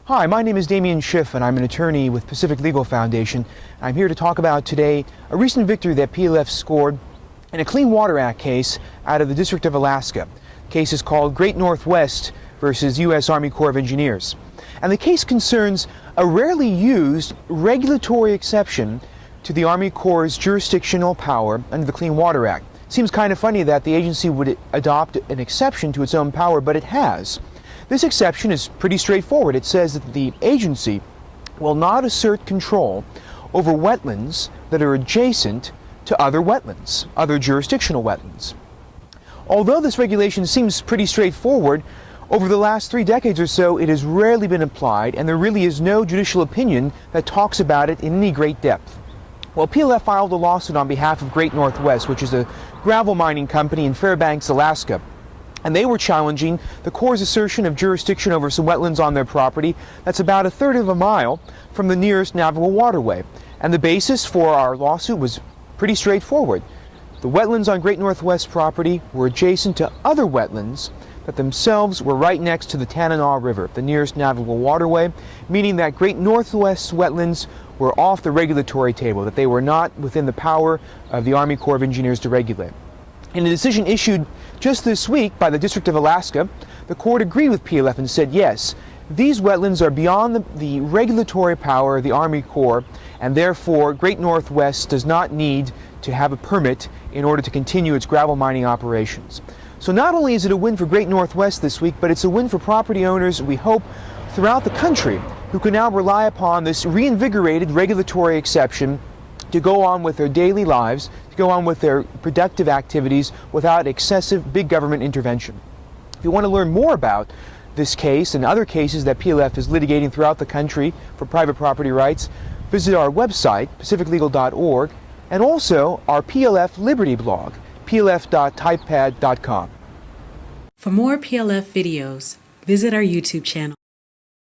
Hi, my name is Damian Schiff and I'm an attorney with Pacific Legal Foundation. I'm here to talk about today a recent victory that PLF scored in a Clean Water Act case out of the District of Alaska. The case is called Great Northwest versus U.S. Army Corps of Engineers. And the case concerns a rarely used regulatory exception to the Army Corps' jurisdictional power under the Clean Water Act. Seems kind of funny that the agency would adopt an exception to its own power, but it has. This exception is pretty straightforward. It says that the agency will not assert control over wetlands that are adjacent to other wetlands, other jurisdictional wetlands. Although this regulation seems pretty straightforward, over the last 3 decades or so it has rarely been applied, and there really is no judicial opinion that talks about it in any great depth. Well, PLF filed a lawsuit on behalf of Great Northwest, which is a gravel mining company in Fairbanks, Alaska. And they were challenging the Corps' assertion of jurisdiction over some wetlands on their property that's about 1/3 of a mile from the nearest navigable waterway. And the basis for our lawsuit was pretty straightforward. The wetlands on Great Northwest property were adjacent to other wetlands that themselves were right next to the Tanana River, the nearest navigable waterway, meaning that Great Northwest wetlands were off the regulatory table, that they were not within the power of the Army Corps of Engineers to regulate. In a decision issued just this week by the District of Alaska, the court agreed with PLF and said, yes, these wetlands are beyond the regulatory power of the Army Corps, and therefore Great Northwest does not need to have a permit in order to continue its gravel mining operations. So not only is it a win for Great Northwest this week, but it's a win for property owners, we hope, throughout the country, who can now rely upon this reinvigorated regulatory exception to go on with their daily lives, to go on with their productive activities without excessive big government intervention. If you want to learn more about this case and other cases that PLF is litigating throughout the country for private property rights, visit our website, pacificlegal.org, and also our PLF Liberty blog, plf.typepad.com. For more PLF videos, visit our YouTube channel.